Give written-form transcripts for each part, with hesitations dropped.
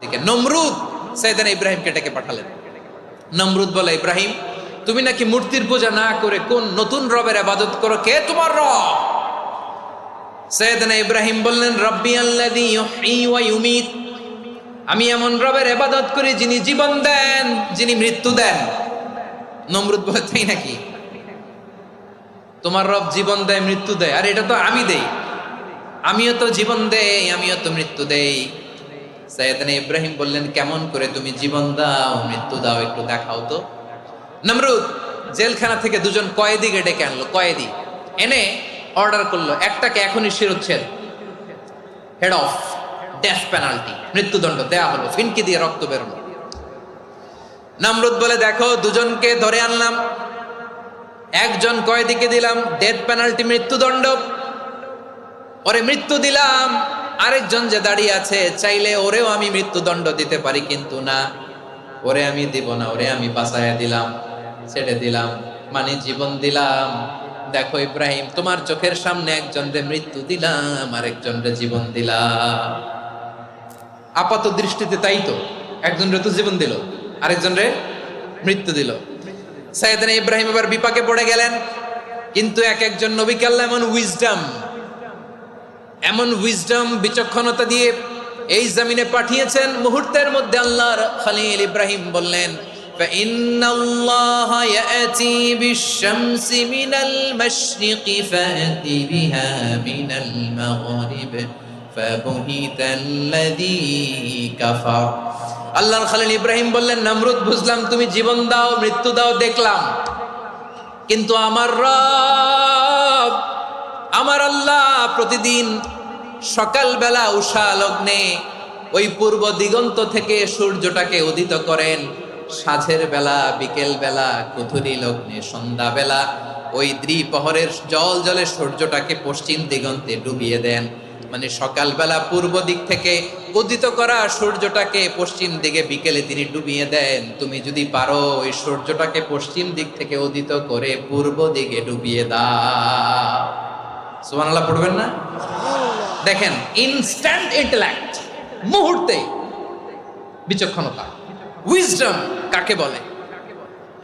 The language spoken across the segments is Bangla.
দিকে নমরুদ সাইয়েদনা ইব্রাহিমকে ডেকে পাঠালেন। নমরুদ বলে, ইব্রাহিম তুমি নাকি মূর্তির পূজা না করে কোন নতুন রবের ইবাদত করো, কে তোমার রব? সাইয়েদনা ইব্রাহিম বললেন, রব্বি আল্লাযী ইউহয়ী ওয়া ইউমীত, আমি এমন রবের ইবাদত করি যিনি জীবন দেন, যিনি মৃত্যু দেন। নমরুদ বলে, তাই নাকি? তোমার রব জীবন দেয় মৃত্যু দেয়, আর এটা তো আমি দেই, আমিও তো জীবন দেই, আমিও তো মৃত্যু দেই। সাইয়েদনা ইব্রাহিম বললেন, কেমন করে তুমি জীবন দাও মৃত্যু দাও, একটু দেখাও তো। নমরুদ জেলখানা থেকে দুজন কয়েদিকে ডেকে আনলো, কয়েদি এনে অর্ডার করলো, একটাকে এখনই শিরোচ্ছেদ, হেড অফ, ডেথ পেনাল্টি, মৃত্যুদণ্ড দেয়া হলো, ফিনকি দিয়ে রক্ত বেরোলো। নমরুদ বলে, দেখো দুজনকে ধরে আনলাম, একজন কয়েদিকে দিলাম ডেথ পেনাল্টি, মৃত্যুদণ্ড, ওরে মৃত্যু দিলাম। আরেকজন যে দাঁড়িয়ে আছে, চাইলে ওরেও আমি মৃত্যুদণ্ড দিতে পারি, কিন্তু না, ওরে আমি দিব না, ওরে আমি বাঁচাইয়া দিলাম, ছেড়ে দিলাম, মানে জীবন দিলাম। দেখো ইব্রাহিম, তোমার চোখের সামনে একজনরে মৃত্যু দিলাম, আরেকজনরে জীবন দিলাম। আপাত দৃষ্টিতে তাই তো, একজনরে তো জীবন দিল, আরেকজনরে মৃত্যু দিল। সাইয়েদনা ইব্রাহিম এবার বিপাকে পড়ে গেলেন, কিন্তু এক একজন নবীকে আল্লাহ এমন উইজডম বিচক্ষণতা দিয়ে এই জমিনে পাঠিয়েছেন, মুহূর্তের মধ্যে আল্লাহর খলিল ইব্রাহিম বললেন, ফাইন্নাল্লাহা ইয়াতি বিশ-শামসি মিনাল মাশরিকি ফাতি বিহা মিনাল মাগরিব ফাবুহিতাল্লাযী কাফার। আল্লাহর খলিল ইব্রাহিম বললেন, নমরুদ বুঝলাম তুমি জীবন দাও মৃত্যু দাও দেখলাম, কিন্তু আমার রব, আমার আল্লাহ প্রতিদিন সকালবেলা উষা লগ্নে ওই পূর্ব দিগন্ত থেকে সূর্যটাকে উদিত করেন, সাঁঝের বেলা, বিকেল বেলা, কুথুরি লগ্নে, সন্ধ্যা বেলা ওই দ্বিপ্রহরের জল জলে সূর্যটাকে পশ্চিম দিগন্তে ডুবিয়ে দেন। মানে সকালবেলা পূর্ব দিক থেকে উদিত করা সূর্যটাকে পশ্চিম দিকে বিকেলে তিনি ডুবিয়ে দেন। তুমি যদি পারো ওই সূর্যটাকে পশ্চিম দিক থেকে উদিত করে পূর্ব দিকে ডুবিয়ে দাও। সুবহানাল্লাহ পড়বেন না? দেখেন, ইনস্ট্যান্ট ইন্টেলেক্ট, মুহূর্তে বিচক্ষণতা, উইজডম কাকে বলে?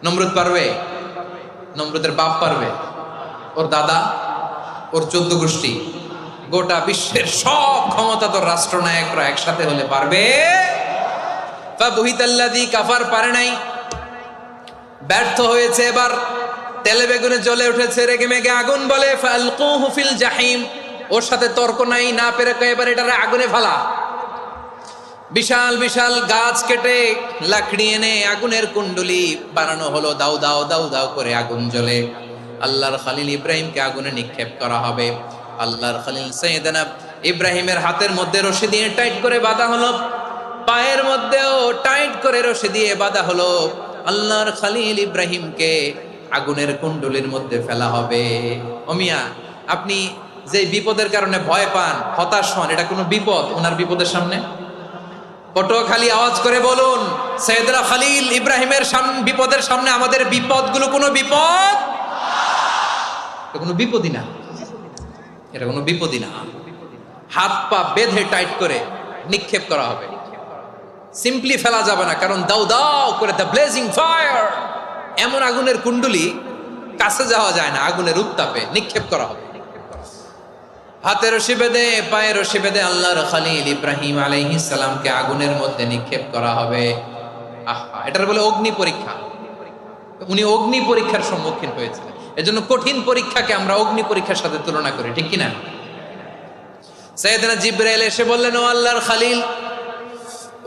নমরুদ পারবে? নমরুদের বাপ পারবে? ওর দাদা, ওর 14 গোষ্ঠী, গোটা বিশ্বের সব ক্ষমতাধর রাষ্ট্রনায়করা একসাথে হলে পারবে? ফাবুহিতাল্লাযী কাফার পারে নাই, ব্যর্থ হয়েছে। এবার তেলে বেগুনে জ্বলে উঠেছে, রেগে মেগে আগুন বলে, ফালকুহু ফিল জাহিম, ওর সাথে তর্ক নাই, না পেরে এবার এটারে আগুনে ফেলা। বিশাল বিশাল গাছ কেটে লাকড়ি এনে আগুনের কুণ্ডলি বানানো হলো, দাউ দাউ দাউ দাউ করে আগুন জ্বলে। আল্লাহর খলিল ইব্রাহিমকে আগুনে নিক্ষেপ করা হবে। আল্লাহর খলিল সাইয়েদনা ইব্রাহিমের হাতের মধ্যে রশি দিয়ে টাইট করে বাঁধা হলো, পায়ের মধ্যেও টাইট করে রশি দিয়ে বাঁধা হলো। আল্লাহর খলিল ইব্রাহিমকে আগুনের কুণ্ডলির মধ্যে ফেলা হবে। ওমিয়া, আপনি যে বিপদের কারণে ভয় পান, হতাশ হন, এটা কোনো বিপদ ওনার বিপদের সামনে? পটুয়াখালী আওয়াজ করে বলুন, সাইয়েদনা খলিল ইব্রাহিমের বিপদের সামনে আমাদের বিপদগুলো কোনো বিপদ? এটা কোনো বিপদই না, এটা কোনো বিপদই না। হাত পা বেঁধে টাইট করে নিক্ষেপ করা হবে, সিম্পলি ফেলা যাবে না, কারণ দাউ দাউ করে দ্য ব্লেজিং ফায়ার, এমন আগুনের কুণ্ডলি, কাছে যাওয়া যায় না, আগুনের উত্তাপে নিক্ষেপ করা হবে। হাতে রশি বেঁধে, পায়ে রশি বেঁধে আল্লাহর খলিল ইব্রাহিম আলাইহিস সালামকে আগুনের মধ্যে নিক্ষেপ করা হবে। আহা, এটার বলে অগ্নি পরীক্ষা। উনি অগ্নি পরীক্ষার সম্মুখীন হয়েছিলেন, এজন্য কঠিন পরীক্ষাকে আমরা অগ্নি পরীক্ষার সাথে তুলনা করি, ঠিক কিনা? সাইয়েদনা জিবরাইল এসে বললেন, ও আল্লাহর খলিল,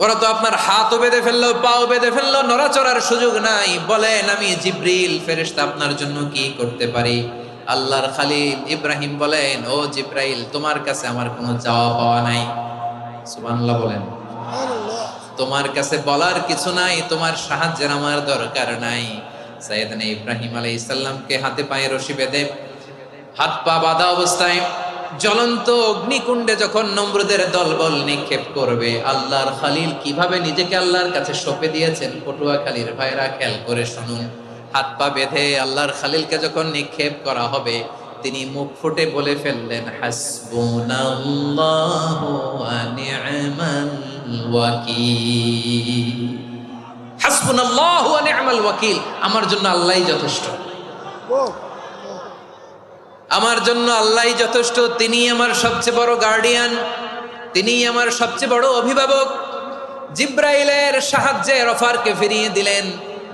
ওরা তো আপনার হাতও বেঁধে ফেললো, পাও বেঁধে ফেললো, নড়াচড়ার সুযোগ নাই, বলেন আমি জিবরিল ফেরেশতা আপনার জন্য কি করতে পারি? আল্লাহর খলিল ইব্রাহিম বলেন, ও জিবরাইল, তোমার কাছে আমার কোনো চাওয়া পাওয়া নাই। সুবহানাল্লাহ বলেন। তোমার কাছে বলার কিছু নাই, তোমার সাহায্যের আমার দরকার নাই। সাইয়েদনা ইব্রাহিম আলাইহিস সালামকে হাতে পায়ে রশি বেঁধে, হাত পা বাঁধা অবস্থায় জ্বলন্ত অগ্নিকুণ্ডে যখন নমরুদের দলবল নিক্ষেপ করবে, আল্লাহর খলিল কিভাবে নিজেকে আল্লাহর কাছে সঁপে দিয়েছেন, পটুয়াখালীর ভাইরা খেয়াল করে শুনুন। হাত পা বেঁধে আল্লাহর খলিলকে যখন নিক্ষেপ করা হবে, তিনি মুখ ফুটে বলে ফেললেন, হাসবুনাল্লাহু ওয়া নি'মাল ওয়াকিল। হাসবুনাল্লাহু ওয়া নি'মাল ওয়াকিল, আমার জন্য আল্লাহই যথেষ্ট, আমার জন্য আল্লাহই যথেষ্ট। তিনি আমার সবচেয়ে বড় গার্ডিয়ান, তিনি আমার সবচেয়ে বড় অভিভাবক। জিব্রাইলের সাহায্যে রফারকে ফিরিয়ে দিলেন।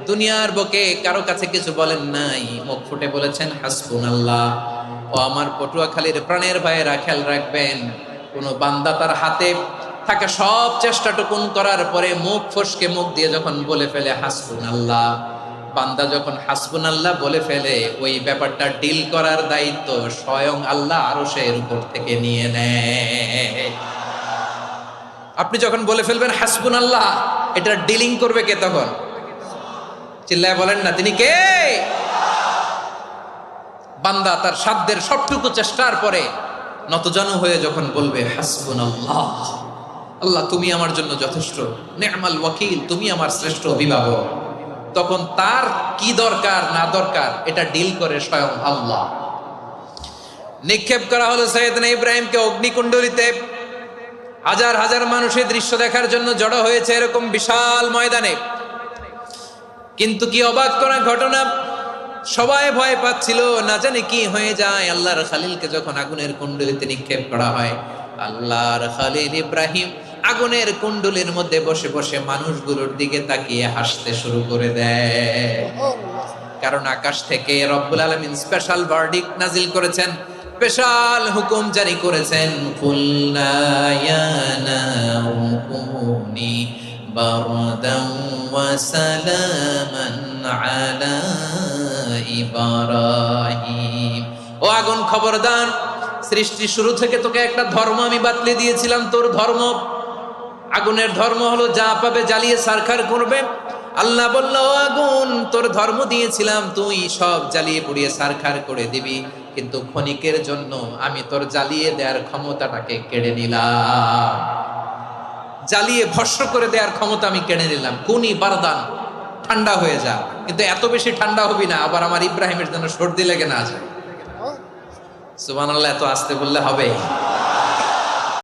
দুনিয়ার বুকে কারো কাছে কিছু বলেন নাই, মুখ ফুটে বলেছেন হাসবুনাল্লাহ। ও আমার পটুয়াখালীর প্রাণের ভাইয়েরা, খেয়াল রাখবেন, কোন বান্দা তার হাতে থাকা সব চেষ্টাটুকুন করার পরে মুখ ফসকে মুখ দিয়ে যখন বলে ফেলে হাসবুনাল্লাহ, বান্দা যখন হাসবুনাল্লাহ বলে ফেলে, ওই ব্যাপারটা ডিল করার দায়িত্ব স্বয়ং আল্লাহ আরশের উপর থেকে নিয়ে নেয়। আপনি যখন বলে ফেলবেন হাসবুনাল্লাহ, এটা ডিলিং করবে কে তখন? চিল্লায় বলেন না, তিনি কে? বান্দা তার সাধ্যের সবটুকু চেষ্টার পরে নতজানু হয়ে যখন বলবে হাসবুনাল্লাহ, আল্লাহ তুমি আমার জন্য যথেষ্ট, নি'মাল ওয়াকিল, তুমি আমার শ্রেষ্ঠ অভিভাবক, তখন তার কি দরকার না দরকার এটা ডিল করে স্বয়ং আল্লাহ। নিক্ষেপ করা হলো সাইয়েদনা ইব্রাহিমকে অগ্নিকুণ্ডলিতে। হাজার হাজার মানুষের দৃশ্য দেখার জন্য জড়ো হয়েছে এরকম বিশাল ময়দানে। কিন্তু কি অবাক করা ঘটনা, সবাই ভয় পাচ্ছিল, না জানে কি হয়ে যায়। আল্লাহর খালিলকে যখন আগুনের কুণ্ডলিতে নিক্ষেপ করা হয়, আল্লাহর খালিল ইব্রাহিম আগুনের কুণ্ডলীর মধ্যে বসে বসে মানুষগুলোর দিকে তাকিয়ে হাসতে শুরু করে দেয়। কারণ আকাশ থেকে রব্বুল আলামিন স্পেশাল ভার্ডিক্ট নাজিল করেছেন, স্পেশাল হুকুম জারি করেছেন, কুল্লা ইয়া নারু কুনি বারদান ওয়া সালামান আলা ইব্রাহিম। ও আগুন, খবরদার, সৃষ্টি শুরু থেকে তোকে একটা ধর্ম আমি বাতলে দিয়েছিলাম, তোর ধর্ম, আগুনের ধর্ম হলো যা পাবে জ্বালিয়ে সারখার করবে। আল্লাহ বলল, ও আগুন, তোর ধর্ম দিয়েছিলাম, তুই সব জ্বালিয়ে পুড়িয়ে সারখার করে দিবি, কিন্তু ক্ষণিকের জন্য আমি তোর জ্বালিয়ে দেওয়ার ক্ষমতাটাকে কেড়ে নিলাম, জ্বালিয়ে ভস্ম করে দেওয়ার ক্ষমতা আমি কেড়ে নিলাম। কুনি বারদান, ঠান্ডা হয়ে যা, কিন্তু এত বেশি ঠান্ডা হবি না আবার আমার ইব্রাহিমের জন্য সর্দি লেগে না যায়। সুবহানাল্লাহ, এত আস্তে বললে হবে?